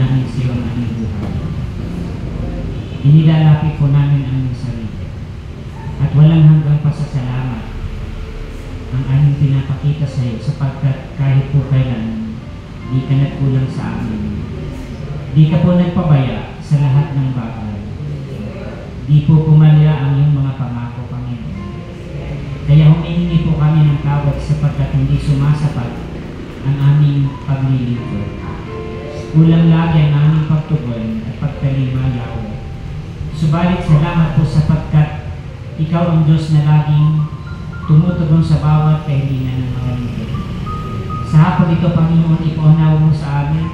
namin sa iyo ang aming buhay. Inilalapit po namin ang aming sarili. At walang hanggang pasasalamat ang aming pinapakita sa iyo sapagkat kahit po kailan, di ka nagkulang sa amin. Di ka po nagpabaya sa lahat ng bagay. Di po pumalya ang iyong mga pangako, Panginoon. Kaya humihingi po kami ng tawad sapagkat hindi sumasapat ang aming paglilingkod. Kulang lagi ang aming pagtugon at pagkalima, Yahweh. Subalit salamat po sapagkat ikaw ang Diyos na laging tumutugon sa bawat kahilingan ng mga lingkod. Sa hapon ito, Panginoon, ipaunawa mo sa amin.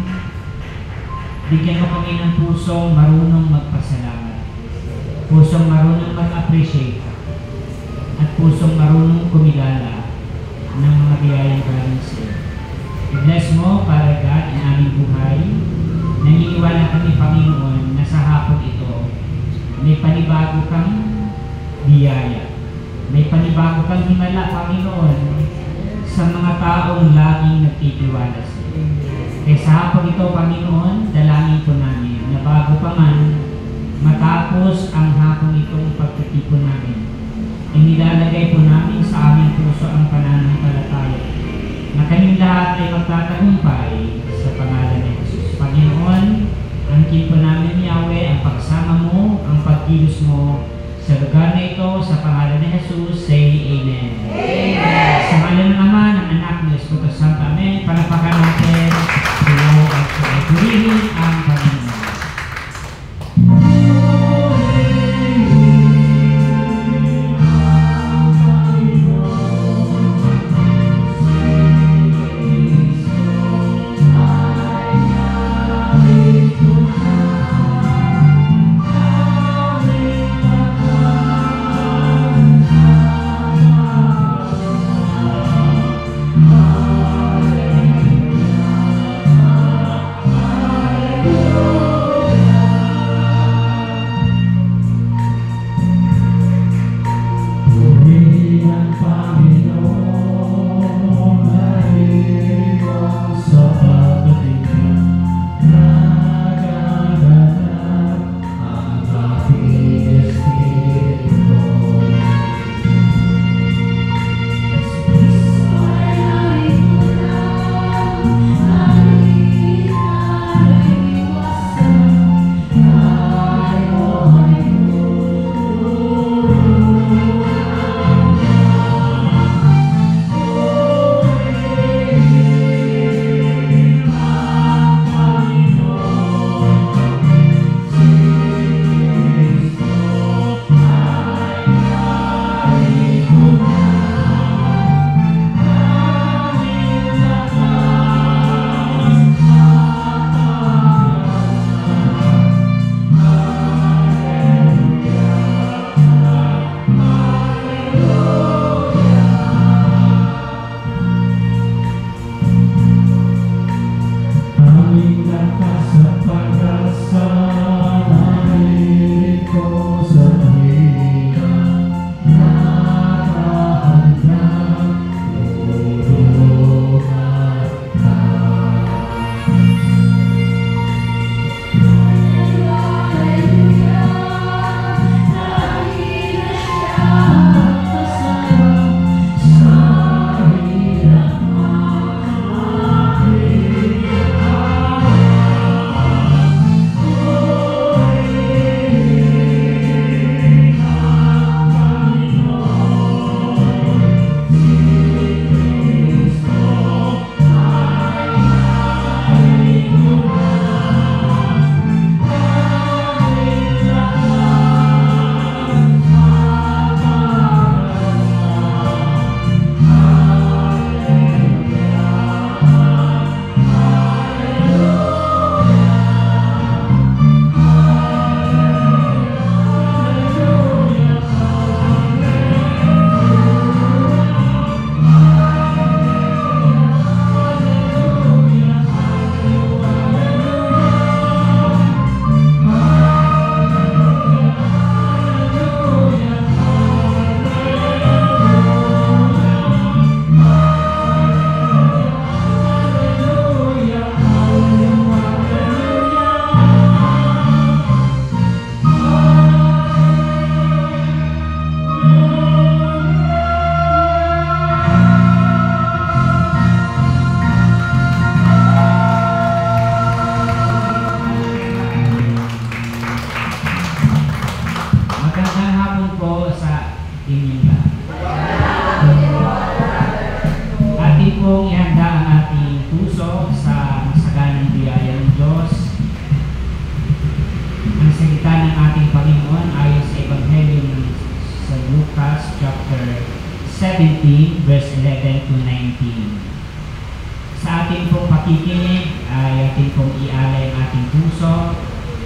Bigyan mo kami ng pusong marunong magpasalamat, pusong marunong mag-appreciate, at pusong marunong kumilala ng mga biyayang galing sa iyo. I-bless mo, para God, ang aming buhay. Naniniwala kami, Panginoon, na sa hapon ito, may panibago kang biyaya. May panibago kang himala, Panginoon, sa mga taong laging nagtitiwala sa iyo. Kaya sa hapon ito, Panginoon, dalangin po namin na bago pa man matapos ang hapon itong pagtitipon namin, inilalagay po namin sa aming puso ang pananampalataya na kaming lahat ay magtatagumpay sa pangalan ni Jesus. Panginoon, angkin po namin, Yahweh, ang pagsama mo, ang pagkilos mo sa lugar na ito, sa pangalan ni Jesus. Say Amen. Amen. Sa ngalan ng Ama, ng Anak, ng Espiritu Santo. Amen. Panapakan natin sa iyo at sa purihin ang Panginoon. inyong lahat. Atin pong ihanda ang ating puso sa masaganang biyaya ng Diyos. Ang salita ng ating Panginoon ayon sa Ebanghelyo sa Lucas chapter 17 verse 11 to 19. Sa ating pong pakikinig ay ating pong ialay ang ating puso.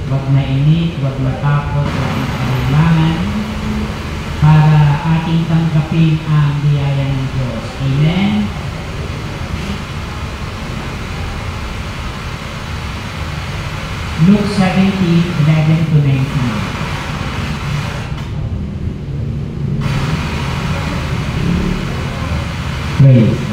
Huwag mainit, huwag matakot, huwag makailangan para ating tanggapin ang biyaya ng Diyos. Amen? Luke 17, 11 to 19. Praise God.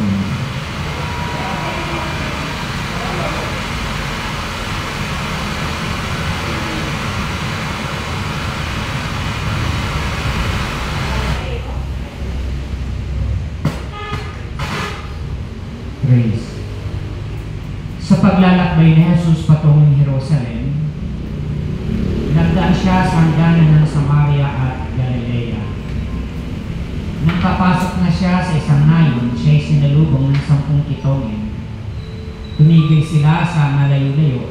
Praise. Sa paglalakbay ni Jesus patungong Jerusalem, nagdaan siya sa hangganan ng Samaria at Galilea. Nang papasok na siya sa isang nayon, siya'y sinalubong ng 10 kitongin. Tumigil sila sa malayo-layo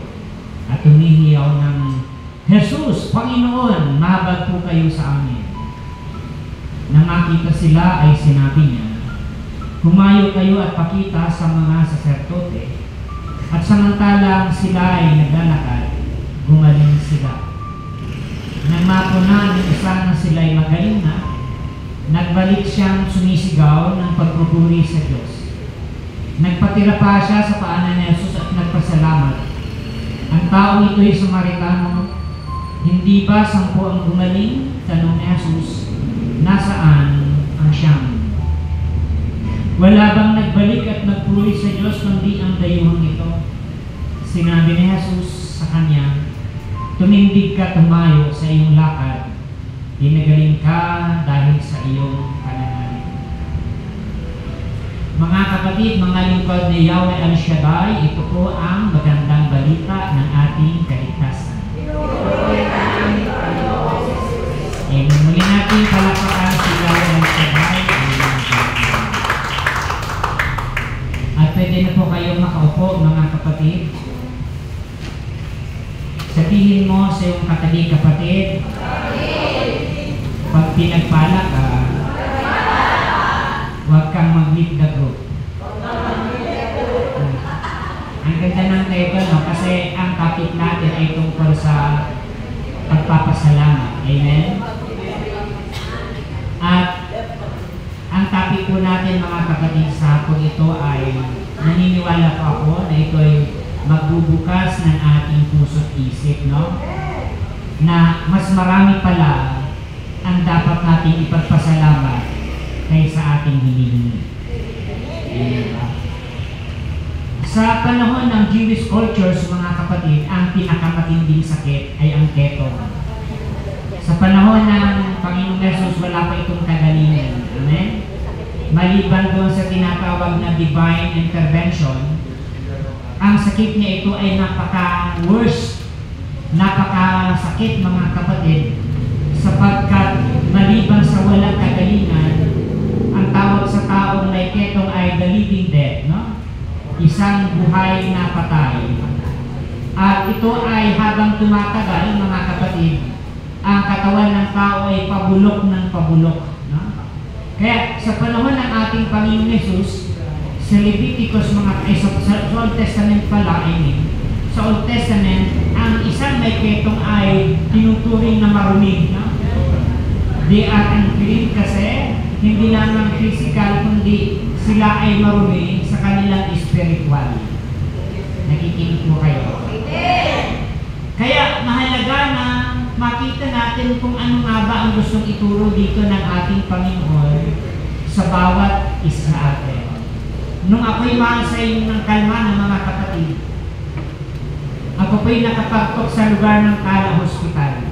at tumihiyaw ng, "Jesus, Panginoon, mahabag po kayo sa amin." Nang makita sila ay sinabi niya, "Humayo kayo at pakita sa mga saserdote." At samantalang sila ay naglalakad, gumaling sila. Nang mapuna ng isa na sila ay magaling na, nagbalik siyang sumisigaw ng pagpupuri sa Diyos. Nagpatira pa siya sa paanan ni Jesus at nagpasalamat. Ang taong ito'y Samaritano. Hindi ba 10 ang gumaling? Tanong ni Jesus. Nasaan ang siyam? Wala bang nagbalik at nagpuri sa Diyos kundi ang dayuhang ito? Sinabi ni Jesus sa kanya, "Tumindig ka, tumayo sa iyong lakad. Pinagaling ka dahil sa iyong pananalig." Mga kapatid, mga lingkod ni Yahweh El Shaddai, ito po ang magandang balita ng ating kaligtasan. Muli natin palakpakan si Yahweh El Shaddai. At pwede na po kayong makaupo, mga kapatid. Sabihin mo sa iyong katabi kapatid, pag pinagpala ka, huwag kang mag-lead the group. Ang ganda ng title, no? Kasi ang topic natin ay tungkol sa pagpapasalamat. Amen? At ang topic po natin, mga kapatid, sa hapon ito ay naniniwala po ako na ito ay magbubukas ng ating puso't isip, no? Na mas marami pala ang dapat nating ipagpasalamat kaysa ating hinihingi. Sa panahon ng Jewish cultures, mga kapatid, ang pinakamatinding sakit ay ang keto. Sa panahon ng Panginoong Jesus, wala pa itong kagalingan. Amen? Maliban doon sa tinatawag na divine intervention, ang sakit niya ito ay napaka-worst, napaka-sakit, mga kapatid, sapagkat maliban sa walang kagalingan, ang tawag sa taong may ketong ay the living dead, no? Isang buhay na patay. At ito ay habang tumatagal, mga kapatid, ang katawan ng tao ay pabulok ng pabulok. No? Kaya sa panahon ng ating Panginoon Jesus, sa Leviticus, sa Old Testament pala, sa Old Testament, ang isang may ketong ay tinuturing na marumi. No? They are unclean kasi hindi lamang physical, kundi sila ay marumi sa kanilang spiritual. Nakikinig po kayo. Kaya mahalaga na makita natin kung ano nga ba ang gustong ituro dito ng ating Panginoon sa bawat isa natin. Nung ako'y mahal sa inyo ng kalma ng mga kapatid, ako po'y nakapagtok sa lugar ng Tala Hospital.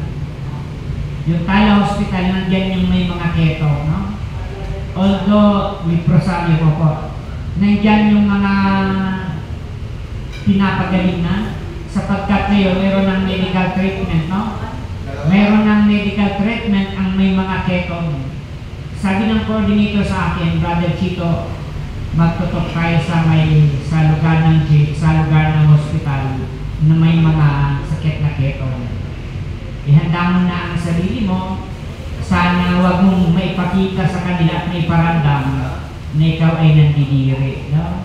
Yung Tala Hospital, nandiyan yung may mga keto, no? Although, with prosami ko po, nandiyan yung mga pinapagaling na, sapagkat ngayon meron ng medical treatment, no? Meron ng medical treatment ang may mga ketong. sabi ng coordinator sa akin, Brother Chito, magtutok tayo sa lugar ng hospital na may mga sakit na ketong. Ihanda mo na ang sarili mo. Sana wag mong maipakita sa kanila at maiparamdam na ikaw ay nandidiri. No?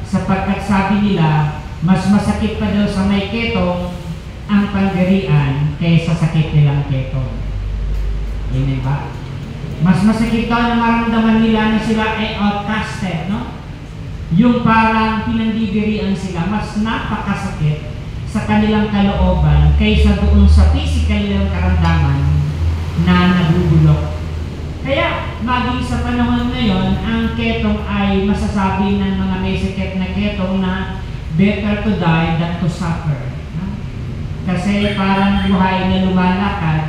Sapagkat sabi nila, mas masakit pa daw sa may ketong ang panggarian kaysa sakit nilang ketong. Amen ba? Mas masakit daw na maramdaman nila na sila ay outcasted, no? Yung parang pinandidirian sila, mas napakasakit sa kanilang kalooban kaysa doon sa physical nilang karamdaman na nabubulok. Kaya, maging sa panahon ngayon, ang ketong ay masasabi ng mga may sakit na ketong na better to die than to suffer. No? Kasi parang buhay na lumalakad,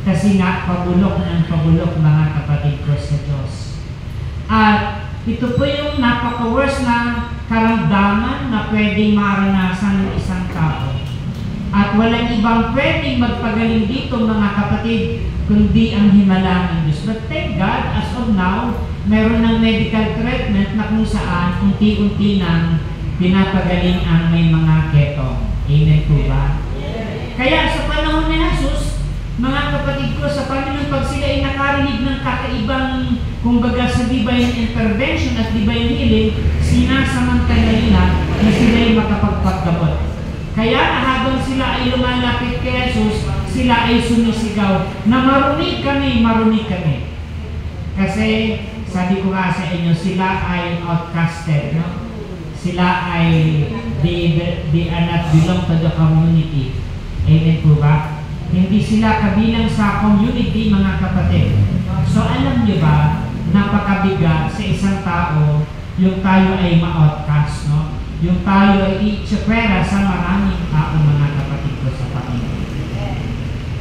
kasi nga pabulok ng pabulok mga kapatid ko sa Diyos. At ito po yung napaka-worst na karamdaman na pwedeng maranasan ng isang tao. At walang ibang pwedeng magpagaling dito mga kapatid, kundi ang himala ng Diyos. But thank God, as of now, meron ng medical treatment na kung saan unti-unti nang pinapagaling ang may mga ketong. Amen po ba? Kaya sa panahon ni Jesus, mga kapatid ko, sa Panginoon, pag sila ay nakarinig ng kakaibang, kumbaga sa divine intervention at divine healing, sinasamantala nila na sila ay makapagpaggamot. Kaya habang sila ay lumalapit kay Jesus, sila ay sumisigaw na marumi kami, marumi kami. Kasi sabi ko nga sa inyo, sila ay outcasted, no? Sila ay they are not belong to the community. Amen po ba? Hindi sila kabilang sa community, mga kapatid. So alam niyo ba, napakabigat sa isang tao yung tayo ay ma-outcast, no? Yung tayo ay itsapera sa maraming tao, mga kapatid ko sa Panginoon.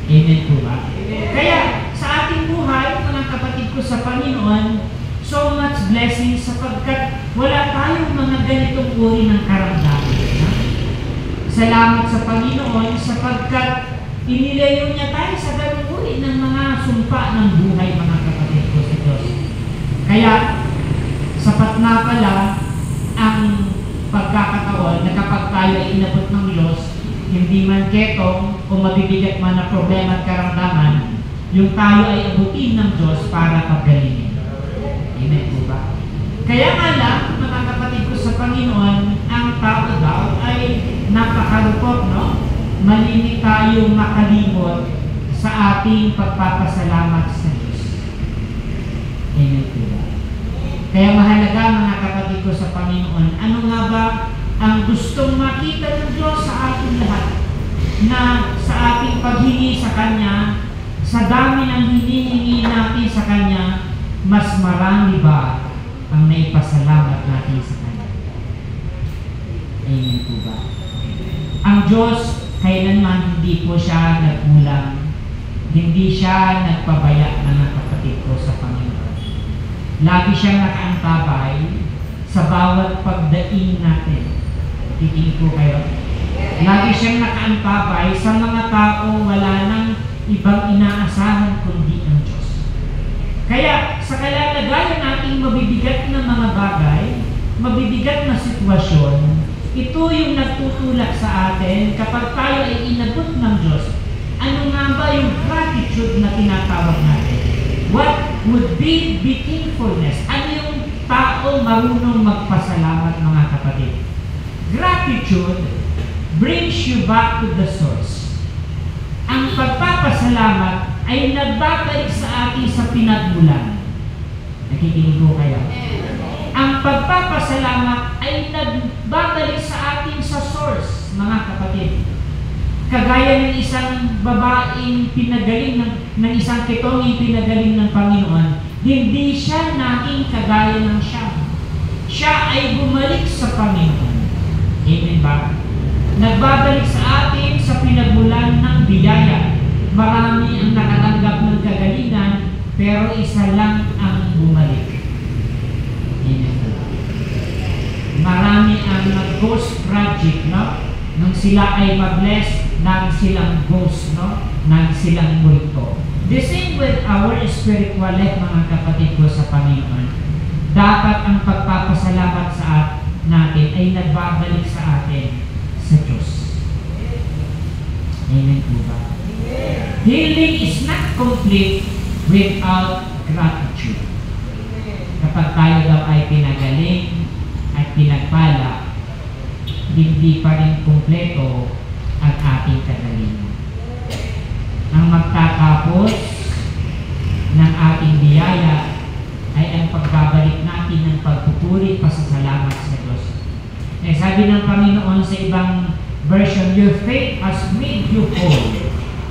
Amen po ba? Kaya sa ating buhay, mga kapatid ko sa Panginoon, so much blessing sapagkat wala tayong mga ganitong uri ng karamdaman. Salamat sa Panginoon sapagkat inilayo niya tayo sa ganung uri ng mga sumpa ng buhay, mga kapatid ko sa Diyos. Kaya sapat na pala ang pagkakataon na kapag tayo ay inabot ng Diyos, hindi man ketong o mabibigat man na problema at karamdaman, yung tayo ay abutin ng Diyos para paggalingin. Amen po ba? Kaya nga lang, mga kapatid ko sa Panginoon, ang tao daw ay napakalupot, no? Malini tayong makalimot sa ating pagpapasalamat sa Diyos. Amen po ba? Kaya mahalaga, mga kapatid ko sa Panginoon, ano nga ba ang gustong makita ng Diyos sa ating lahat? Na sa ating paghingi sa Kanya, sa dami ng hinihingi natin sa Kanya, mas marami ba ang naipasalamat natin sa Kanya? Amen po ba? Ang Diyos, kailanman hindi po siya nagkulang, hindi siya nagpabaya, mga kapatid ko sa Panginoon. Lagi siyang nakaantabay sa bawat pagdaing natin. Titingin po kayo. Lagi siyang nakaantabay sa mga tao wala nang ibang inaasahan kundi ang Diyos. Kaya sa kalalagayan nating mabibigat na mga bagay, mabibigat na sitwasyon, ito yung nagtutulak sa atin kapag tayo ay inabot ng Diyos. Ano nga ba yung gratitude na tinatawag natin? What would be thankfulness? Ano yung tao marunong magpasalamat, mga kapatid? Gratitude brings you back to the source. Ang pagpapasalamat ay nagbabalik sa atin sa pinagmulan. Nakikinig ko kayo? Ang pagpapasalamat ay nagbabalik sa atin sa source, mga kapatid. Kagaya ng isang babaeng pinagaling ng isang ketonging pinagaling ng Panginoon, hindi siya naging kagaya ng siya. Siya ay bumalik sa Panginoon. Amen ba? Nagbabalik sa atin sa pinagmulan ng biyaya. Marami ang nakatanggap ng kagalingan, pero isa lang ang bumalik. Amen ba? Marami ang nag-ghost project, no? Nung sila ay mag-bless, nang silang ghost, no? Nang silang multo. The same with our spiritual life, mga kapatid ko sa Panginoon. Dapat ang pagpapasalamat sa natin ay nagbabalik sa atin sa Diyos. Amen po ba? Healing is not complete without gratitude. Kapag tayo daw ay pinagaling at pinagpala, hindi pa rin kumpleto ang ating kagalingan. Ang magtatapos ng ating biyaya ay ang pagbabalik natin ng pagpupuri, pasasalamat sa Diyos. Eh, sabi ng Panginoon sa ibang version, your faith has made you whole.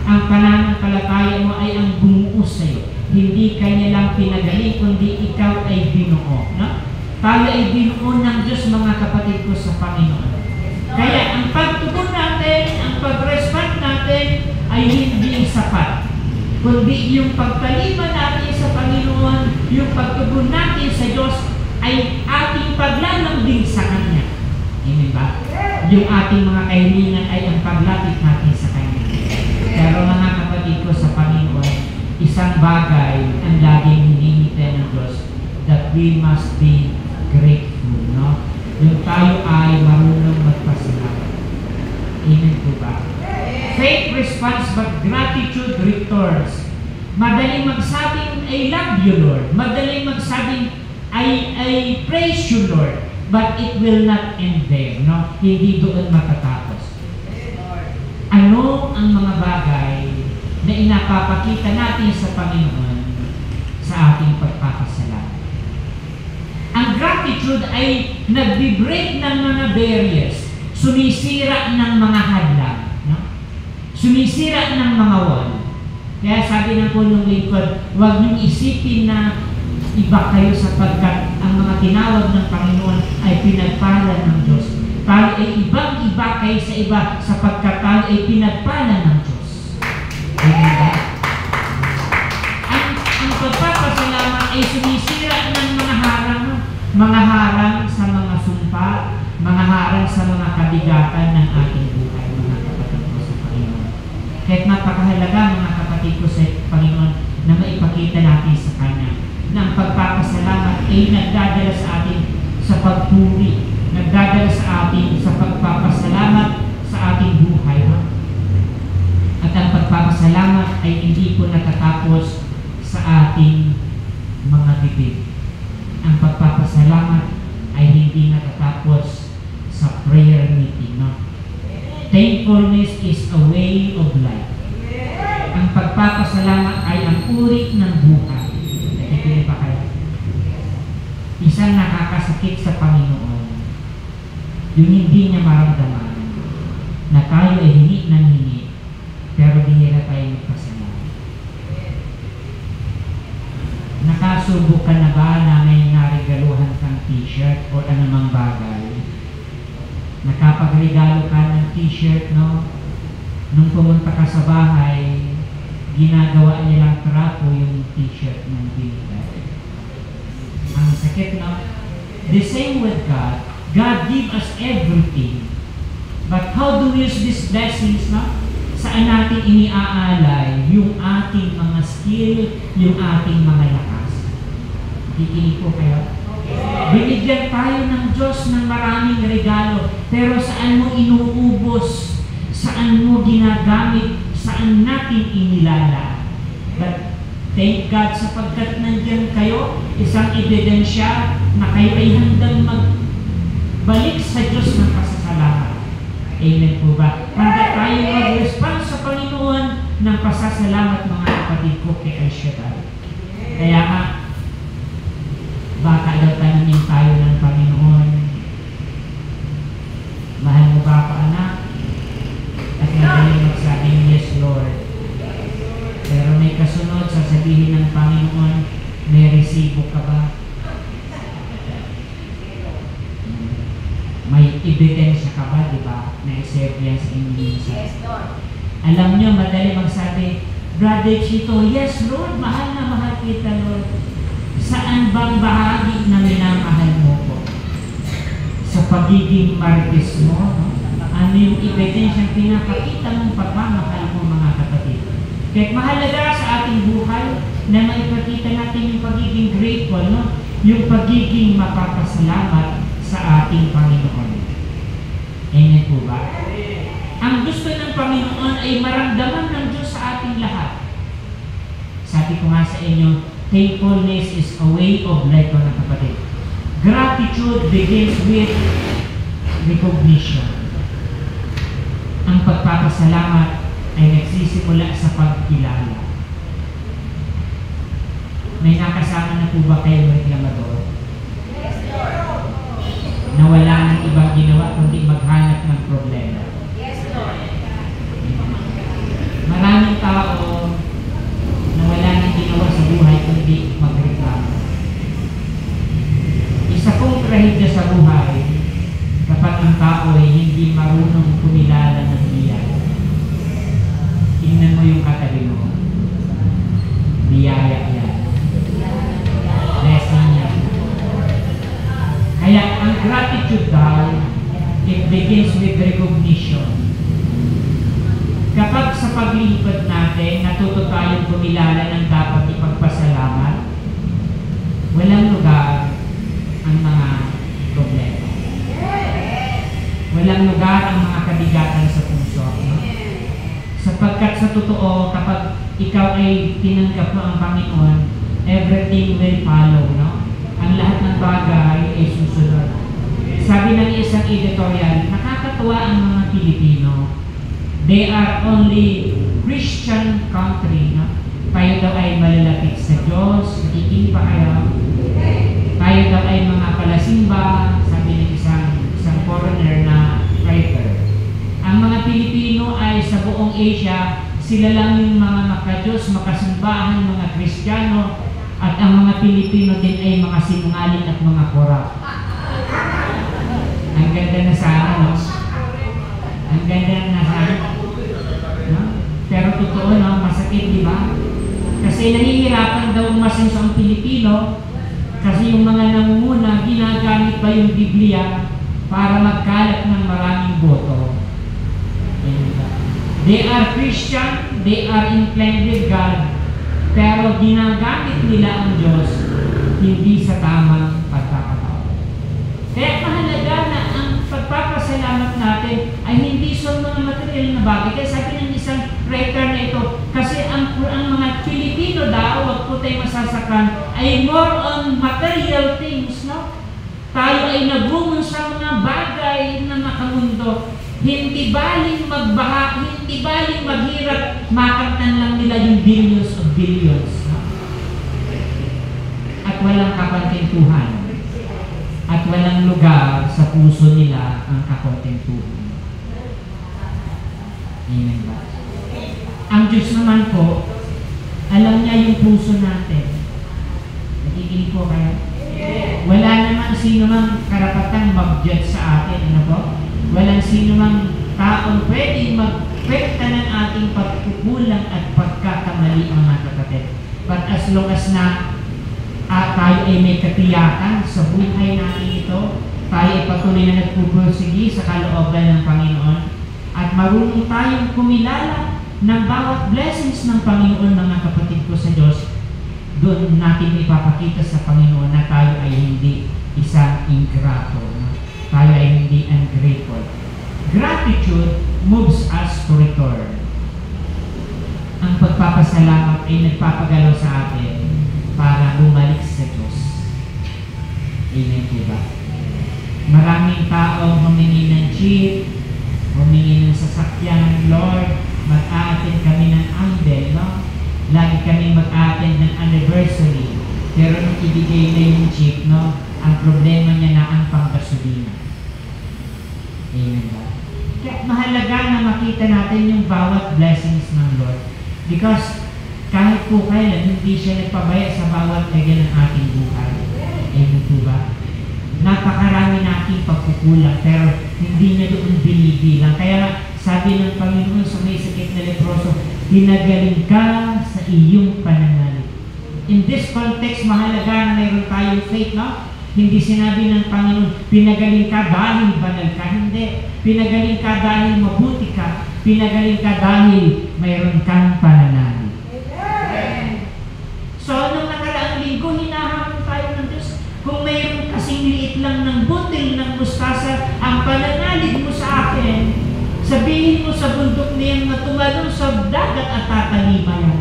Ang pananampalataya mo ay ang bumuo sa iyo. Hindi kanya lang pinagaling, kundi ikaw ay binuo. No? Tayo ay binuo ng Diyos, mga kapatid ko sa Panginoon. Kaya ang pagtugon natin, ang pag-respond natin ay hindi sapat, kundi yung pagkalima natin sa Panginoon, yung pagtugon natin sa Diyos ay ating paglalambing sa Kanya. Amen ba? Yung ating mga kahilingan ay ang paglapit natin sa Kanya. Pero mga kapatid ko sa Panginoon, isang bagay ang laging hinihintay ng Diyos, that we must be grateful, no? Yung tayo ay marunong magpasalamat. Amen po ba? Faith responds but gratitude returns. Madaling magsabing, I love you, Lord. Madaling magsabing, I praise you, Lord. But it will not end there, no? Hindi doon matatapos. Ano ang mga bagay na inapapakita natin sa Panginoon sa ating pagpapasalamat? Ang gratitude ay nagbi-break ng mga barriers, sumisira ng mga hadlang, no? Sumisira ng mga wall. Kaya sabi ng punong lingkod, huwag niyong isipin na iba kayo sapagkat ang mga tinawag ng Panginoon ay pinagpala ng Diyos. Tayo ay ibang-iba kayo sa iba sapagkat tayo ay pinagpala ng Diyos. Diba? Ang pagpapasalamat ay sumisira ng mga harang sa mga sumpa, mga harang sa mga kabigatan ng ating buhay, mga kapatid ko sa Panginoon. Kahit napakahalaga, mga kapatid ko sa Panginoon, na maipakita natin sa Kanya na ang pagpapasalamat ay nagdadala sa atin sa pagpuri, nagdadala sa atin sa pagpapasalamat sa ating buhay. No? At ang pagpapasalamat ay hindi po natatapos sa ating mga bibig. Ang pagpapasalamat ay hindi natatapos sa prayer meeting. No? Thankfulness is a way of life. Ang pagpapasalamat ay ang uri ng buhay. Nakikinig pa kayo? Isang nakakasakit sa Panginoon, yung hindi niya maramdaman na tayo ay hingi ng hingi, pero bihira tayo magpasalamat. Nakasubok ka na ba na may narigaluhan kang t-shirt o anumang bagay? Nakapagregalo ka ng t-shirt, no? Nung pumunta ka sa bahay, ginagawa nilang trapo yung t-shirt ng binigay. Ang sakit, no? The same with God. God give us everything. But how do we use these blessings, no? Saan natin iniaalay yung ating mga skill, yung ating mga lakas? Kikinig po kayo? Binigyan tayo ng Diyos ng maraming regalo, pero saan mo inuubos? Saan mo ginagamit? Saan natin inilala? But thank God sapagkat nandiyan kayo, isang ebidensya na kayo ay handang magbalik sa Diyos ng pasasalamat. Amen po ba? Handa tayo mag-respond sa Panginoon ng pasasalamat, mga kapatid ko, kay El Shaddai. Kaya nga, baka daw tanongin tayo ng Panginoon, mahal mo ba ako, anak? At madaling magsabing, yes, Lord. Pero may kasunod, sasabihin ng Panginoon, may resibo ka ba? May ebidensya ka ba, di ba? Na-serve yan sa inyo minsan. Yes, Lord. Alam nyo, madali magsabi, Brother Chito, yes, Lord, mahal na mahal kita, Lord. Saan bang bahagi na minamahal mo ko? Sa pagiging marites mo, no? Ano yung ebidensyang pinapakita mong pagmamahal mo, mga kapatid? Kaya mahalaga sa ating buhay na maipakita natin yung pagiging grateful, no? Yung pagiging mapapasalamat sa ating Panginoon. Amen po ba? Ang gusto ng Panginoon ay maramdaman ng Diyos sa ating lahat. Sabi ko nga sa inyo, thankfulness is a way of life, mga kapatid. Gratitude begins with recognition. Ang pagpapasalamat ay nagsisimula sa pagkilala. May nakasama na po ba kayo reklamador? Yes, Lord. Na wala ng ibang ginawa kundi maghanap ng problema. Yes, Lord. Maraming tao na wala nang ginawa sa buhay kundi magreklamo. Isa pong trahedya sa buhay kapag ang tao ay hindi marunong kumilala ng biyaya. Tingnan mo yung katabi mo. Biyaya yan. Blessing yan. Kaya ang gratitude daw, it begins with recognition. Kapag sa paglipad natin, natuto tayong kumilala ng dapat ipagpasalamat, walang lugar ang mga problema. Walang lugar ang mga kabigatan sa puso. No? Sapagkat sa totoo, kapag ikaw ay tinanggap mo ang Panginoon, everything will follow. No? Ang lahat ng bagay ay susunod. Sabi ng isang editorial, nakakatuwa ang mga Pilipino. They are only Christian country. No? Tayo daw ay malalapit sa Diyos, nakikinig pa kayo. Tayo daw ay mga palasimba, sabi ng isang foreigner na writer. Ang mga Pilipino ay sa buong Asia, sila lang yung mga makadiyos, makasimbahan, mga Kristiyano, at ang mga Pilipino din ay mga sinungaling at mga korap. Ang ganda na sana, no? Ang ganda na sana. No? Pero totoo, no? Masakit, di ba? Kasi nahihirapan daw umasenso ang Pilipino kasi yung mga nangunguna, ginagamit pa yung Biblia para magkalat ng maraming boto. They are Christian, they are inclined with God, pero ginagamit nila ang Diyos hindi sa tamang pagkakataon. Kaya mahalaga na ang pagpapasalamat natin ay hindi sa mga material na bagay. Kaya sabi ng isang writer na ito, kasi ang mga Pilipino daw, wag po tayo masasakan, ay more on material things, no? Tayo ay nabungon sa mga bagay na makamundo. Hindi baling magbaha, hindi baling maghirap, makamtan lang nila yung billions of billions. No? At walang kakontentuhan. At walang lugar sa puso nila ang kakontentuhan. Amen ba? Ang Diyos naman po, alam niya yung puso natin. Nakikinig po kayo? Wala naman sino mang karapatang mag-judge sa atin. Ano po? Walang sino mang taong pwedeng magpekta ng ating pagkukulang at pagkakamali, mga kapatid. But as long as na tayo ay may katiyakan sa buhay natin ito, tayo ay patuloy na nagpupursigi sa kalooban ng Panginoon, at marunong tayong kumilala ng bawat blessings ng Panginoon, mga kapatid ko sa Diyos, doon natin ipapakita sa Panginoon na tayo ay hindi isang ingrato. No? Tayo ay hindi ungrateful. Gratitude moves us to return. Ang pagpapasalamat ay nagpapagalaw sa atin para bumalik sa Diyos. Amen po ba? Maraming taong humingi ng jeep, humingi ng sasakyan. Lord, mag-a-attend kami ng andel, no? Lagi kami mag-a-attend ng anniversary. Pero nung ibigay na yung jeep, no? Ang problema niya na ang panggasolina. Amen ba? Kaya mahalaga na makita natin yung bawat blessings ng Lord. Because kahit po kailan, hindi siya nagpabaya sa bawat legay ng ating buhay. Amen po ba? Napakarami nating pagkukulang, pero hindi niya doon binibilang. Kaya sabi ng Panginoon sa may sakit na leproso, pinagaling ka sa iyong pananalig. In this context, mahalaga na mayroon tayong faith, no? Hindi sinabi ng Panginoon, pinagaling ka dahil banal ka. Hindi. Pinagaling ka dahil mabuti ka. Pinagaling ka dahil mayroon kang pananalig. butil ng mustasa ang pananalig mo sa akin, sabihin mo sa bundok niyan na tumalon sa dagat at tatalima yan.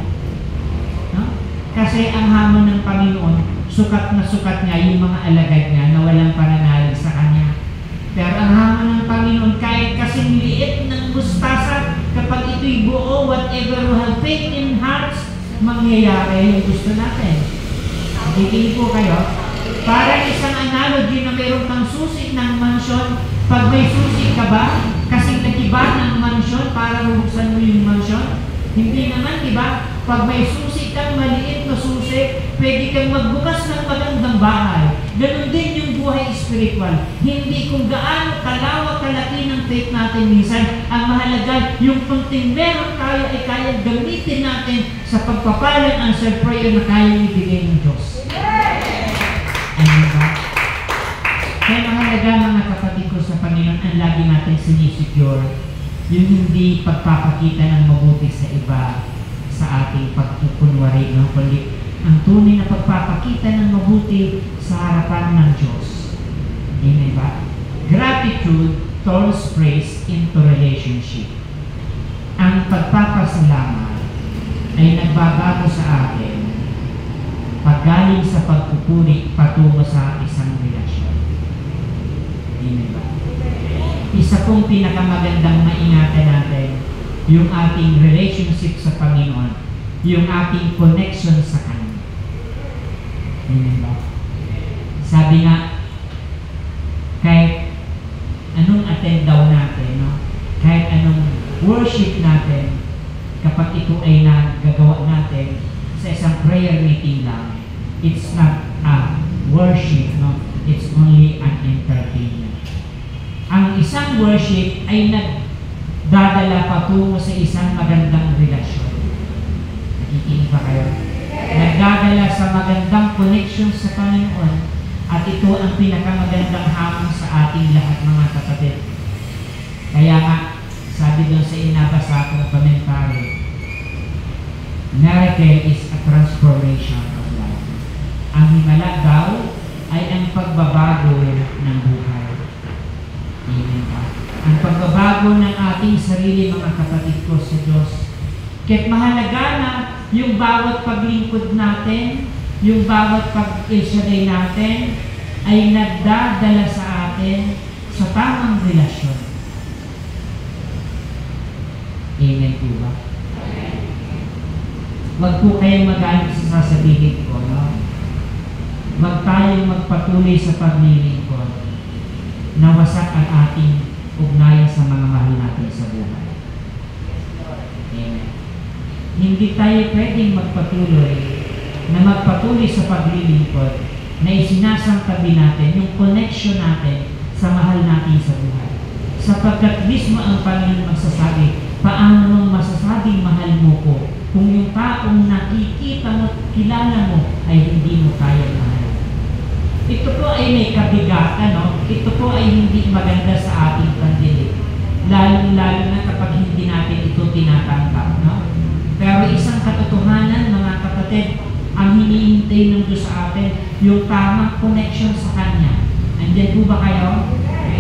No? Kasi ang hamon ng Panginoon, sukat na sukat niya yung mga alagad niya na walang pananalig sa Kanya. Pero ang hamon ng Panginoon, kahit kasing liit ng mustasa, kapag ito'y buo, whatever we have faith in hearts, mangyayari yung gusto natin. Nakikinig po kayo? Parang isang analogy na mayroon kang susi ng mansyon. Pag may susi ka ba, kasing nagiba ng mansyon para bubuksan mo yung mansyon? Hindi naman, di ba? Pag may susi kang maliit na susi, pwede kang magbukas ng magandang bahay. Ganon din yung buhay spiritual. Hindi kung gaano kalawak kalaki ng faith natin minsan. Ang mahalaga, yung kunting meron tayo ay kayang gamitin natin sa pagpapalang answer prayer na kayang ibigay ng Diyos. Ano ba? Kaya mahalaga mga kapatid ko sa Panginoon, ang lagi natin sinisecure yung hindi pagpapakita ng mabuti sa iba sa ating pagkukunwari, no? Kundi ang tunay na pagpapakita ng mabuti sa harapan ng Diyos. Amen ba? Gratitude turns praise into relationship. Ang pagpapasalamat ay nagbabago sa atin paggaling sa pagpupuri patungo sa isang relasyon. Amen ba? Isa pong pinakamagandang maingatan natin yung ating relationship sa Panginoon, yung ating connection sa Kanya. Amen ba? Sabi nga, kahit anong attend daw natin, no? Kahit anong worship natin, kapag ito ay nagagawa natin sa isang prayer meeting lang, it's not a worship, no? It's only an entertainment. Ang isang worship ay nagdadala patungo sa isang magandang relasyon. Nakikinig ba kayo? Nagdadala sa magandang connection sa Panginoon, at ito ang pinakamagandang hamon sa ating lahat, mga kapatid. Kaya nga, sabi doon sa inabasa kong komentary, miracle is a transformation of life. Ang himala daw ay ang pagbabago ng buhay. Amen ba? Ang pagbabago ng ating sarili, mga kapatid ko sa Diyos. Kahit mahalaga na yung bawat paglingkod natin, yung bawat pag-ilsyaday natin, ay nagdadala sa atin sa tamang relasyon. Amen po ba? Huwag po kayong magalit sa sasabihin ko, no? Huwag tayong magpatuloy sa paglilingkod na wasak ang ating ugnayan sa mga mahal natin sa buhay. Amen. Hindi tayo pwedeng magpatuloy sa paglilingkod na isinasangtabi natin yung connection natin sa mahal natin sa buhay. Sapagkat mismo ang Panginoon magsasabi, paano mong masasabing mahal mo ko kung yung taong nakikita mo, kilala mo, ay hindi mo kaya mahal. Ito po ay may kabigatan, no? Ito po ay hindi maganda sa ating pandinig. Lalo na kapag hindi natin ito tinatanggap, no? Pero isang katotohanan, mga kapatid, ang hinihintay ng Diyos sa atin, yung tamang connection sa Kanya. Andiyan po ba kayo?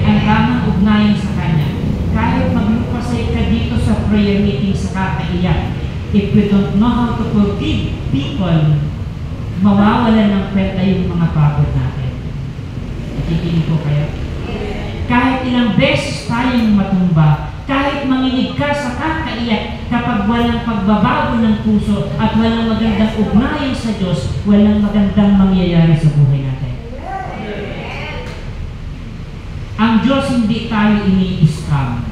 Ang tamang ugnayan sa Kanya. Kahit maglupasay ka dito sa prayer meeting sa kakaiyak, if we don't know how to forgive people, mawawalan ng kwenta yung mga pagod natin. Nakikinig ko kayo? Kahit ilang beses tayong matumba, kahit manginig ka sa kakaiyak, kapag walang pagbabago ng puso at walang magandang ugnayan sa Diyos, walang magandang mangyayari sa buhay natin. Ang Diyos hindi tayo ini-scam.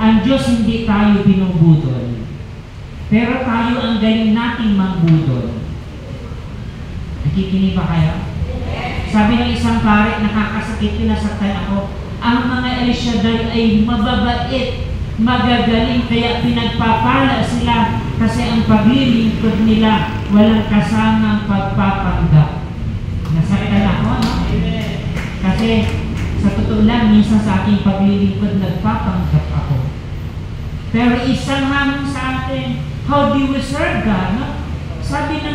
Ang Diyos hindi tayo binubudol. Pero tayo ang galing nating mangbudol. Nakikinig ba kayo? Sabi ng isang pare, nakakasakit, pinasaktan ako, ang mga Elsyadai ay mababait, magagaling, kaya pinagpapala sila kasi ang paglilingkod nila walang kasamang pagpapanggap. Nasaktan ako, no? Kasi sa totoo lang, minsan sa aking paglilingkod nagpapanggap ako. Pero isang hamon sa atin, how do we serve God, no? Sabi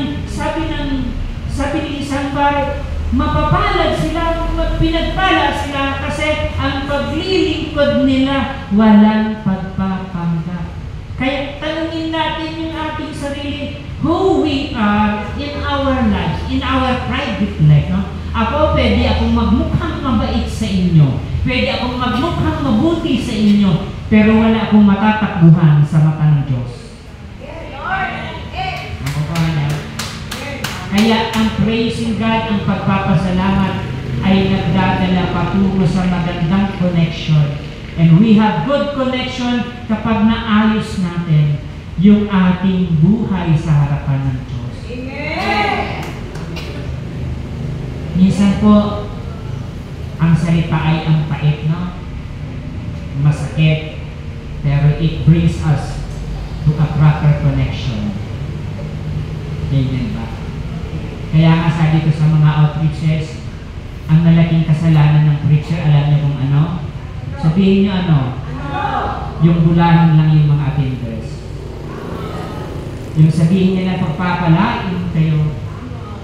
ni isang pare, Mapapalad sila, pinagpala sila kasi ang paglilingkod nila walang pagpapanggap. Kaya tanungin natin yung ating sarili, who we are in our lives, in our private life. No? Ako, pwede akong magmukhang mabait sa inyo. Pwede akong magmukhang mabuti sa inyo. Pero wala akong matatakbuhan sa mata ng Diyos. Kaya ang praising God, ang pagpapasalamat ay nagdadala patungo sa magandang connection. And we have good connection kapag naayos natin yung ating buhay sa harapan ng Diyos. Amen! Minsan po, ang salita ay ang pait, no? Masakit, pero it brings us to a proper connection. Amen ba? Kaya nga sabi ko sa mga outreaches, ang malaking kasalanan ng preacher, alam niyo kung ano? Sabihin niyo ano? Yung bulahan lang yung mga attenders. Yung sabihin nila pagpapalain kayo,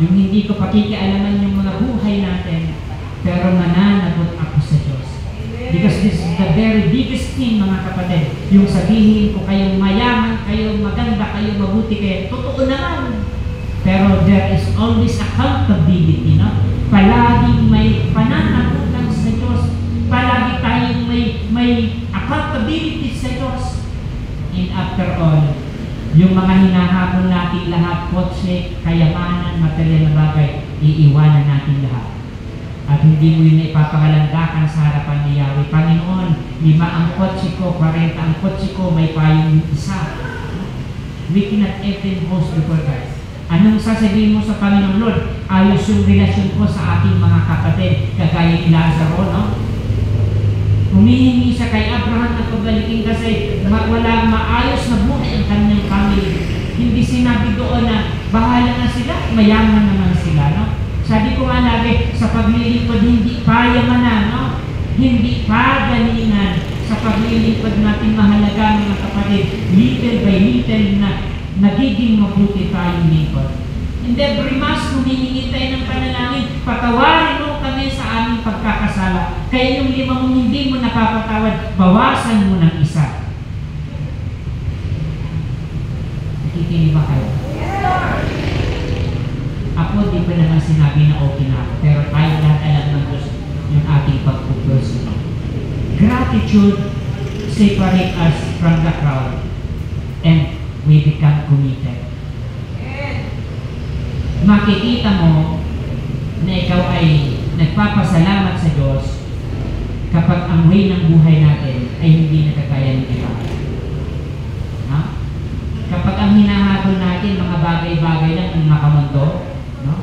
yung hindi ko pakikialaman yung mga buhay natin, pero mananagot ako sa Diyos. Because this is the very biggest thing, mga kapatid. Yung sabihin ko kayong mayaman, kayo maganda, kayo mabuti, kayo totoo naman. Pero there is always accountability, no? Palaging may pananagutan sa Diyos. Palagi tayong may accountability sa Diyos. And after all, yung mga hinahabol natin lahat, kotse, kayamanan, material na bagay, iiwanan natin lahat. At hindi mo yun ipapangalandakan sa harapan ni Yahweh. Panginoon, 5 ang kotse ko, 40 ang kotse ko, may payong isa. We cannot even host before God. Anong sasabihin mo sa Panginoon, Lord? Ayos yung relasyon ko sa ating mga kapatid, kagaya ni Lazaro, no? Humihingi siya kay Abraham na pabalikin kasi wala maayos na buhay ang kanyang family. Hindi sinabi doon na bahala na sila, mayaman naman sila, no? Sabi ko nga lagi, sa paglilingkod, hindi pa yaman, no? Hindi pa ganingan. Sa paglilingkod natin mahalaga, mga kapatid, little by little na nagiging mabuti tayong lingkod. And every mass, humihingi tayo ng panalangin, patawarin mo kami sa aming pagkakasala. Kaya yung 5 mong hindi mo napapatawad, bawasan mo ng isa. Nakikinig ba kayo? Ako, di pa naman sinabi na okay na ako, pero tayo lahat alam ng Diyos yung ating pagpupursige. Gratitude separate us from the crowd and we become committed. Makikita mo na ikaw ay nagpapasalamat sa Diyos kapag ang way ng buhay natin ay hindi nakakaya ng iba. No? Kapag ang hinahabol natin mga bagay-bagay lang ang makamundo, no?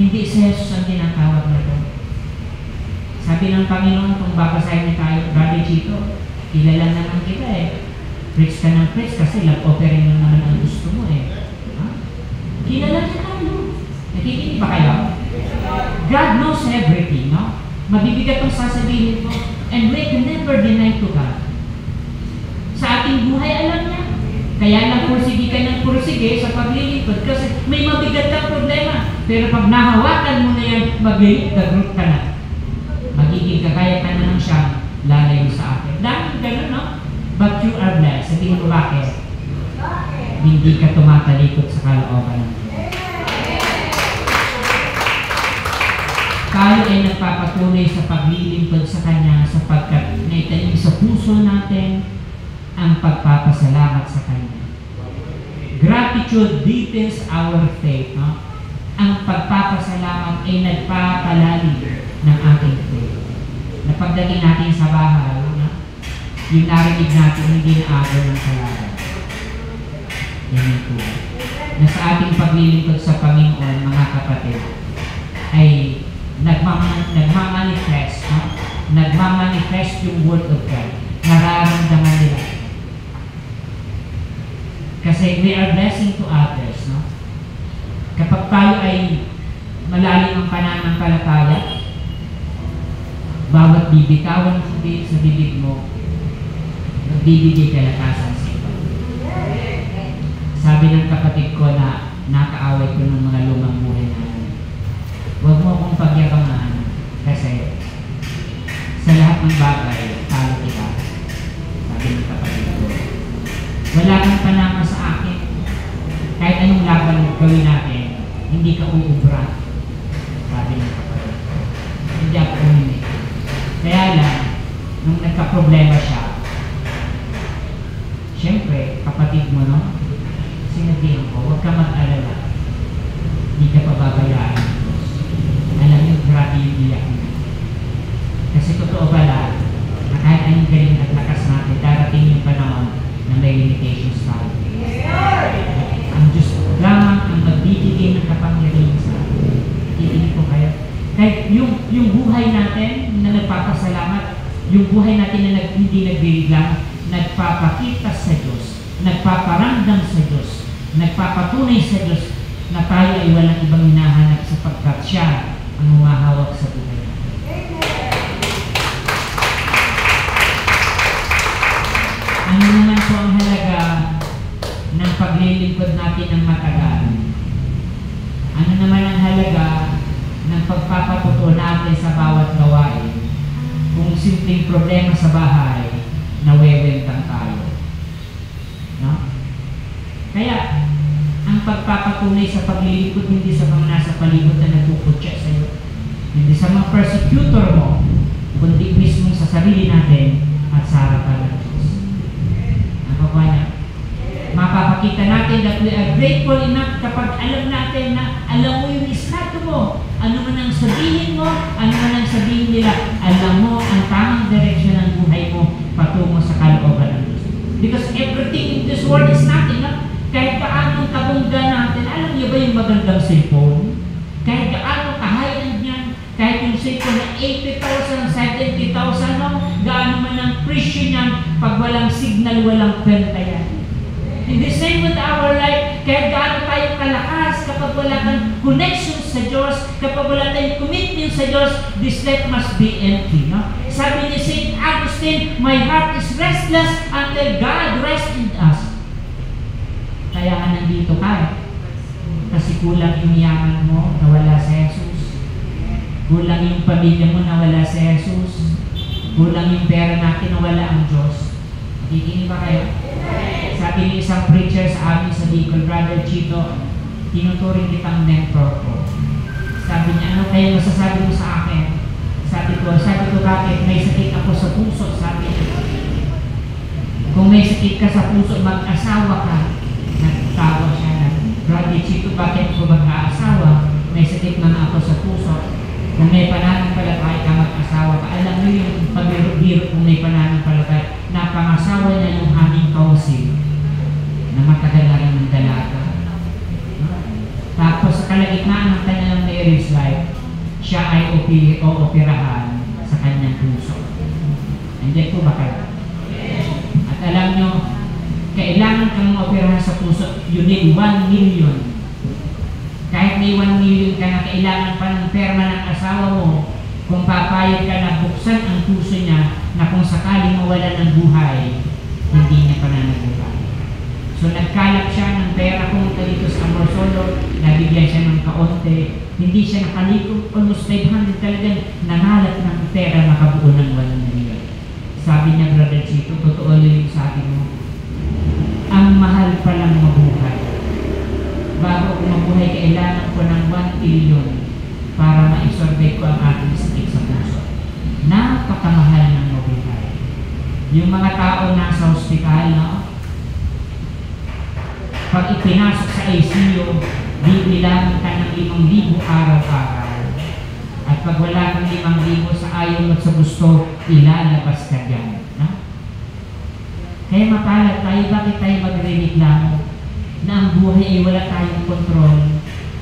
Hindi si Jesus ang tinatawag na ito. Sabi ng Panginoon, kung babasahin niya tayo, Brother Chito, kilala naman kita eh. Preach ka ng preach kasi love offering lang naman ang gusto mo eh. Ha? Kilala niya tayo. Nakikinig ba kayo? God knows everything, no? Mabibigat ang sasabihin ko. And we can never deny to God. Sa ating buhay, alam niya. Kaya lang pursige ka ng pursige sa paglilingkod kasi may mabigat kang problema. Pero pag nahawakan mo na yan, mag-group ka na. Magiging kakaya ka na ng siyang lalayo sa akin. Dahil ganun, no? But you are blessed. Sabihin mo bakit? Hindi ka tumatalikod sa kalooban ng Diyos. Tayo ay nagpapatuloy sa paglilingkod sa Kanya sapagkat naitanim sa puso natin ang pagpapasalamat sa Kanya. Gratitude deepens our faith. No? Ang pagpapasalamat ay nagpapalalim ng ating faith. Na pagdating natin sa bahay, yung narinig natin hindi naago ng kalaban. Yan po. Na sa ating paglilingkod sa Panginoon, mga kapatid, ay nagmamanifest, no? Nagmamanifest yung Word of God. Nararamdaman nila. Kasi we are blessing to others, no? Kapag tayo ay malalim ang pananampalataya, bawat bibitawan sa bibig mo, nagbibigay kalakasan sa iba. Sabi ng kapatid ko na nakaaway ko ng mga lumang buhay namin. hindi ka uubra. Sabi ng kapatid. Hindi ako humingi. Kaya lang, nung nagka-problema siya, siyempre, kapatid mo, no? Sinabihan ko, huwag ka mag-alala. Hindi ka pababayaan ng Diyos. Alam niyo, grabe yung iyak niya. Kasi totoo pala, na kahit anong galing at lakas natin, darating yung panahon na may limitations tayo. Ang Diyos lamang ang magbibigay ng kapangyarihan sa atin. Iinip ko kayo. Kahit yung buhay natin na nagpapasalamat, yung buhay natin na hindi nagbibiglang, nagpapakita sa Diyos, nagpaparamdam sa Diyos, nagpapatunay sa Diyos na tayo ay walang ibang hinahanap sapagkat siya ang humahawak sa buhay natin. Ano naman po ang halaga ng paglilingkod natin ng matagal? Ano naman ang halaga ng pagpapatuto natin sa bawat gawain kung simpleng problema sa bahay, nawewentang tayo? No? Kaya, ang pagpapatunay sa paglilingkod hindi sa mga nasa palibot na nagpuputya sa iyo, hindi sa mga persecutor mo, kundi mismo sa sarili natin at sa harapan ng Diyos. Ang kapanya, mapapakita natin that we are grateful enough kapag alam natin na alam mo yung estado mo, ano man ang sabihin mo, ano man ang sabihin nila, alam mo ang tamang direksyon ng buhay mo patungo sa kalooban ng Diyos. Because everything in this world is nothing, no? Kahit kaanong kabungga natin, alam niyo ba yung magandang cellphone? Kahit kaanong kahayang niyan, kahit yung cellphone na 80,000, 70,000, no? Gaano man ang presyo niyan, pag walang signal, walang benta yan. In the same with our life, kahit gaano tayo kalakas, kapag wala kang connection sa Diyos, kapag wala tayong commitment sa Diyos, this life must be empty. No? Sabi ni St. Augustine, my heart is restless until God rests in us. Kaya ka nandito ka. Kasi kulang yung yaman mo na wala si Jesus. Kulang yung pamilya mo na wala si Jesus. Kulang yung pera natin na wala ang Diyos. Nakikinig ba kayo? Sabi ni isang preacher sa amin sa Bicol, Brother Chito, tinuturing kitang mentor ko. Sabi niya, ano kayo masasabi mo sa akin? Sabi ko, bakit? May sakit ako sa puso, sabi niya. Kung may sakit ka sa puso, mag-asawa ka. Nagtawa siya na, Brother Chito, bakit ako mag-aasawa? May sakit man ako sa puso. Kung may pananampalataya ka, mag-asawa ka. Alam mo yung pabiro-biro kung may pananampalataya, napangasawa niya yung aming kausil na matagal na rin ng dalaga. Tapos sa kalagitnaan ng kanyang marriage life, siya ay operahan sa kanyang puso. Hindi po ba kayo? At alam nyo, kailangan kang operahan sa puso, you need 1 million. Kahit may 1 million ka na, kailangan pa ng perma ng asawa mo, kung papayag ka na buksan ang puso niya na kung sakaling mawala ng buhay, hindi niya pananagutan. So nagkalap siya ng pera, pumunta dito sa Amorsolo, nabigyan siya ng kaunti, hindi siya nakalikot, almost 500 talagang nangalat ng pera, makabuo ng 1 million. Sabi niya, Brother Chito, totoo yung sabi mo, ang mahal palang mabuhay. Bago ako mabuhay, kailangan ko ng 1 billion para ma-survey ko ang aking sakit sa puso. Napakamahal ng mabuhay. Yung mga tao nasa hospital, no? Pag ipinasok sa ICU, bibilang ka ng 5,000 araw-araw. At pag wala kang 5,000 sa ayaw mo sa gusto, ilalabas ka dyan. No? Kaya mapalad tayo, bakit tayo magre-reklamo na ang buhay ay wala tayong kontrol,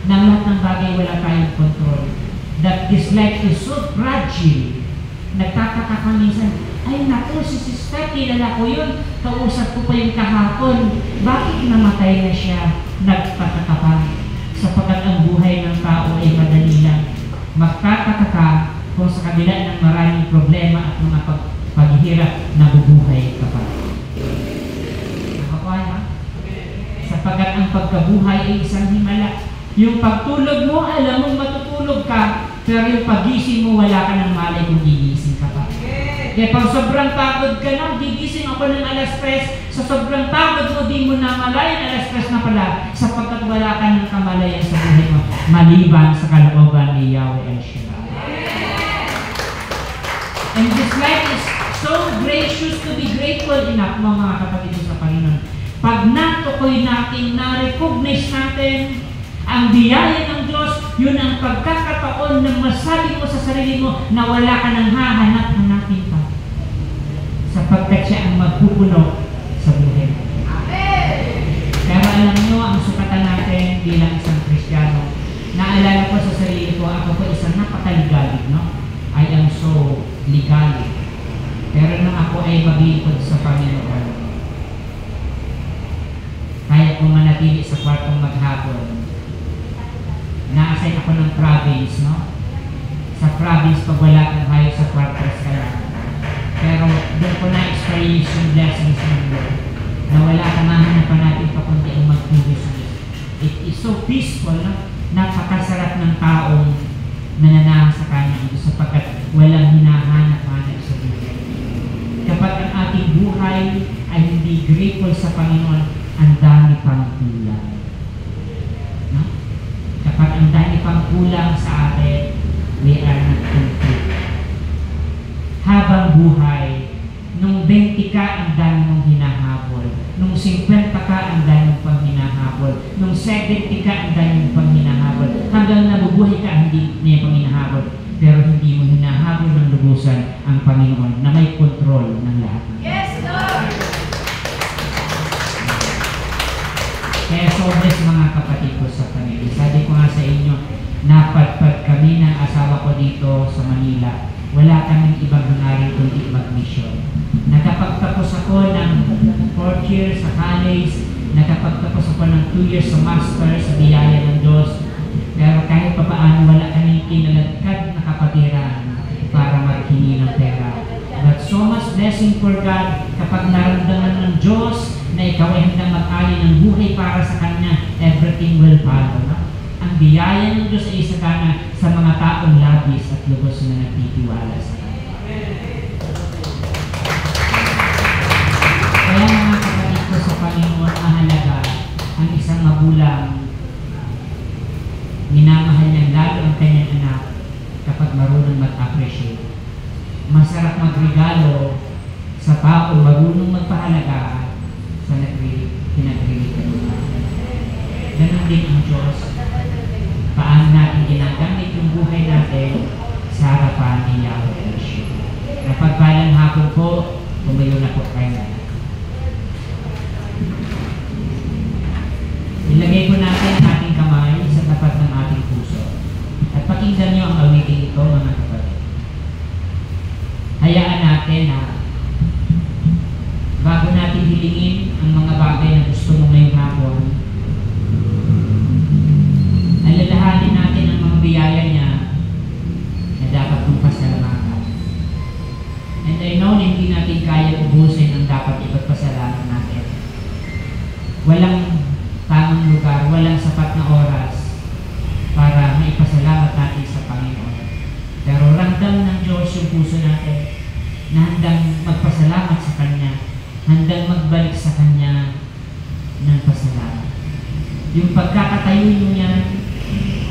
na lahat ng bagay wala tayong kontrol, that this life is so fragile. Nagtataka ka minsan, ay naku, si Sister, kilala ko yun, kausap ko pa yung kahapon, bakit namatay na siya? Nagtataka pa, sapagkat ang buhay ng tao ay madali lang. Magtataka ka kung sa kabila ng maraming problema at mga paghihirap, nabubuhay ka pa. Nakakuha? Sapagkat ang pagkabuhay ay isang himala. Yung pagtulog mo, alam mong matutulog ka, pero yung pagising mo, wala ka ng malay kung gigising ka pa. Kaya pag sobrang pagod ka na, gigising ako ng alas 3, sa sobrang pagod mo, di mo na malayan, alas 3 na pala, sapagkat wala ka ng kamalayan sa buhay mo, maliban sa kalooban ni Yahweh El Shaddai. And this life is so gracious to be grateful enough, mga kapatid sa Panginoon. Pag natukoy natin, na-recognize natin ang biyaya ng Diyos, yun ang pagkakataon na masabi mo sa sarili mo na wala ka nang hahanap-hanapin pa. Sapagkat siya ang magpupuno sa buhay mo. Pero alam nyo, ang sukatan natin bilang isang Kristiyano, naalala ko sa sarili ko, ako po isang napakaligalig, no? I am so legal. Pero nung ako ay maglingkod sa Panginoon, kaya kong manatili sa kwartong maghapon. Na-assign ako ng province, no? Sa province, pag wala kang hayos sa quarters ka lang. Pero doon ko na-experience yung blessings ng Lord. Na wala kang mahanapan natin pa kundi ang mag-business. It is so peaceful, no? Napakasarap ng taong nananahan sa kanya dito sapagkat walang hinahanap-hanap sa buhay. Kapag ang ating buhay ay hindi grateful sa Panginoon, ang dami pang kulang. No? Kapag ang dami pang kulang sa atin, we are not complete. Habang buhay, nung 20 ka, ang dami mong hinahabol. Nung 50 ka, ang dami mong pang hinahabol. Nung 70 ka, ang dami mong pang hinahabol. Hanggang nabubuhay ka, hindi niya pang hinahabol. Pero hindi mo hinahabol ng lubusan ang Panginoon na may kontrol ng lahat. Yes, Lord! Kaya sobres mga kapatid ko sa Panginoon. Sabi ko nga sa inyo, napadpad kami ng asawa ko dito sa Manila. Wala kaming ibang hangarin kundi mag-mission. Nakapagtapos ako ng 4th year sa college, nakapagtapos ako ng 2 years sa master sa biyaya ng Diyos. Pero kahit pa paano, wala kaming kinaladkad na kapatiran para maghingi ng pera. But so much blessing for God kapag naramdaman ng Diyos na ikaw ay handang mag-alay ng buhay para sa Kanya, everything will follow. No? Ang biyaya ng Diyos ay isagana sa mga taong labis at lubos na nagtitiwala sa Kanya. Kaya mga kapatid ko sa Panginoon, mahalaga ang isang magulang. Minamahal niya lalo ang kanyang anak kapag marunong mag-appreciate. Masarap magregalo sa taong marunong magpahalaga sa pinagre-regalo. Ganon din ang Diyos. Paano natin ginagamit yung buhay natin sa harapan ni Yahweh El Shaddai. Napagpalang hapon po, tumayo na po kayo. Ilagay po natin ang ating kamay sa tapat ng ating puso. At pakinggan niyo ang awiting ito, mga kapatid. Hayaan natin na bago natin hilingin ang mga bagay na gusto mo ngayong hapon, alalahanin natin ang mga biyaya niya na dapat mong pasalamatan. And I know na hindi natin kaya ubusin ang dapat ipagpasalamat natin. Walang tamang lugar, walang sapat na oras para maipasalamat natin sa Panginoon. Pero ramdam ng Diyos yung puso natin na handang magpasalamat sa Kanya, handang magbalik sa Kanya ng pasalamat. Yung pagkakatayo nyo yan,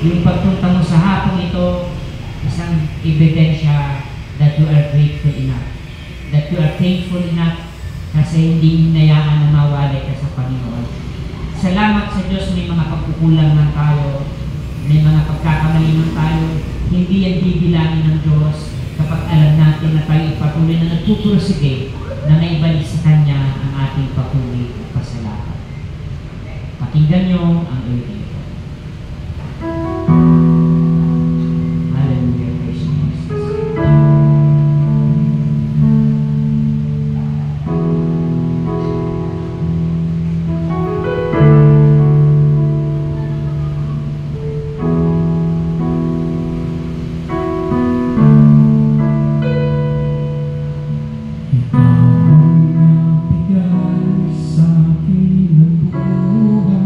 yung pagpunta mo sa hapong ito, isang ebidensya that you are grateful enough, that you are thankful enough kasi hindi hinayaan na mawalay ka sa Panginoon. Salamat sa Diyos, may mga pagkukulang lang tayo, may mga pagkakamali lang tayo, hindi yan bibilangin ng Diyos kapag alam natin na tayo patuloy na nagpupursige na naibalik sa Kanya ang ating patuloy at pasalamat. Pakinggan niyo ang ulitin. Hallelujah, praise Jesus. Sa akin ang buhay.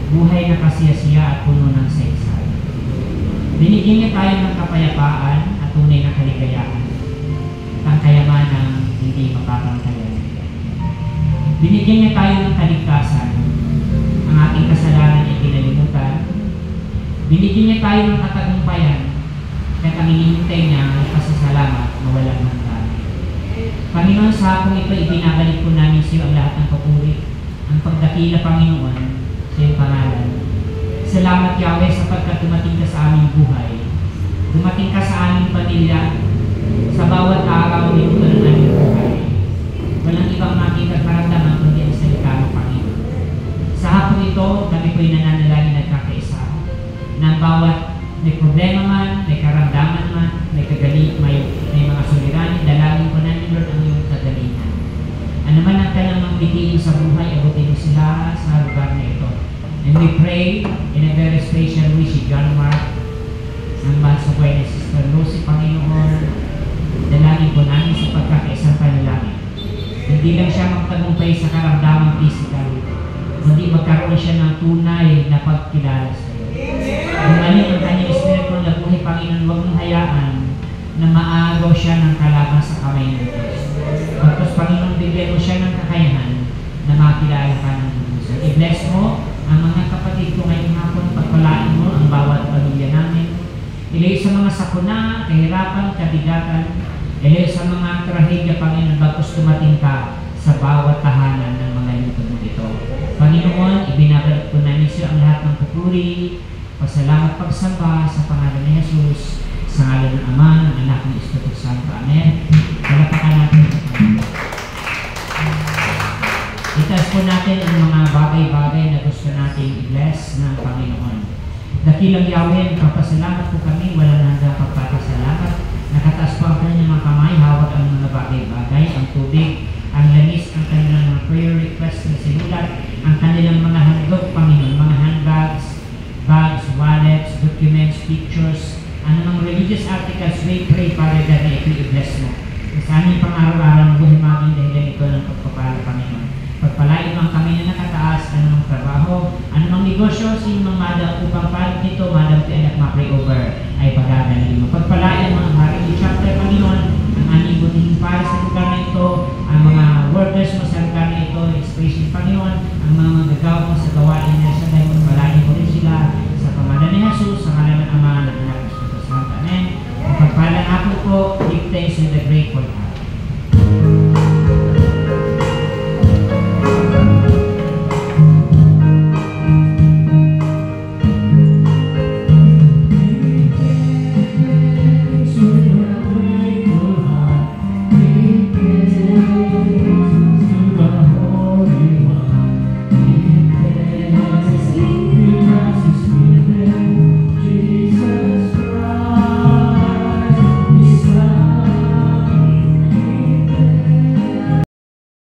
buhay na kasiyasiya at puno ng saysay. Binigyan niya tayo ng kapayapaan at tunay na kaligayahan at ang kayamanang hindi mapapangkayan. Binigyan niya tayo ng kaligtasan. Ang ating kasalanan ay kinalimutan. Binigyan niya tayo ng katagumpayan, kaya kami hinihintay niya ang pasasalamat na walang hanggan. Panginoon, sa hapong ito, ibinabalik po namin sa iyo ang lahat ng papuri, ang pagdakila, Panginoon, sa iyong pangalan. Salamat, Yahweh, sapagkat dumating ka sa aming buhay. Dumating ka sa aming pamilya, sa bawat araw minuto ng aming buhay. Walang ibang makita karamdaman kundi ang salita mo, Panginoon. Sa hapong ito, kami po'y nananalangin nagkakaisa na bawat may problema man, may karamdaman man, may kagalit, may mga suliranin, dalangin ko namin, Lord, ang iyong kagalingan. Ano man ang kailangang bitiin sa buhay, abutin mo sila sa lugar na ito. And we pray in a very special way si John Mark, ang mahal sa buhay ni Sister Lucy, Panginoon, dalangin ko namin sa pagkakaisang panalangin. Hindi lang siya magtagumpay sa karamdamang physical, kundi magkaroon siya ng tunay na pagkilala sa iyo. Gumaling ang kanyang espiritu na buhay, Panginoon, huwag mong hayaan na maagaw siya ng kalaban sa kamay ng Diyos. Tapos, Panginoon, bigyan mo siya ng kakayahan na makilala ka ng Diyos. I-bless mo ang mga kapatid ko ngayong hapon, pagpalain mo ang bawat pamilya namin. Ilayo sa mga sakuna, kahirapan, kabigatan, ilayo sa mga trahedya, Panginoon, bagkus dumating ka sa bawat tahanan ng mga lingkod mo ito. Panginoon, ibinabalik po namin siya ang lahat ng pupuri, pasalamat, pagsamba sa pangalan ni Jesus, sa ngalan ng Ama, ng Anak, ng Espiritu Santo. Amen. Palapakan natin sa Panginoon. Itaas po natin ang mga bagay-bagay na gusto nating i-bless ng Panginoon. Dakilang Yahweh, papasalamat po kami, walang hanggang pagpapasalamat. Nakataas po ang kanyang mga kamay, hawak ang mga bagay-bagay, ang tubig, ang langis, ang kanilang mga prayer request na sinulat, ang kanilang mga handog, Panginoon, mga handbags, bags, wallets, documents, pictures, anumang religious articles, we pray, Father, that ito i-bless mo. Sa aming pang-araw-araw, buhay maging dahilan ito ng pagpapala, Panginoon. Pagpalain mo ang kami na nakataas, anumang trabaho, anumang negosyo, sinumang madam upang palit nito, madam to anak ma-pray over, ay pagdadalhin mo. Pagpalain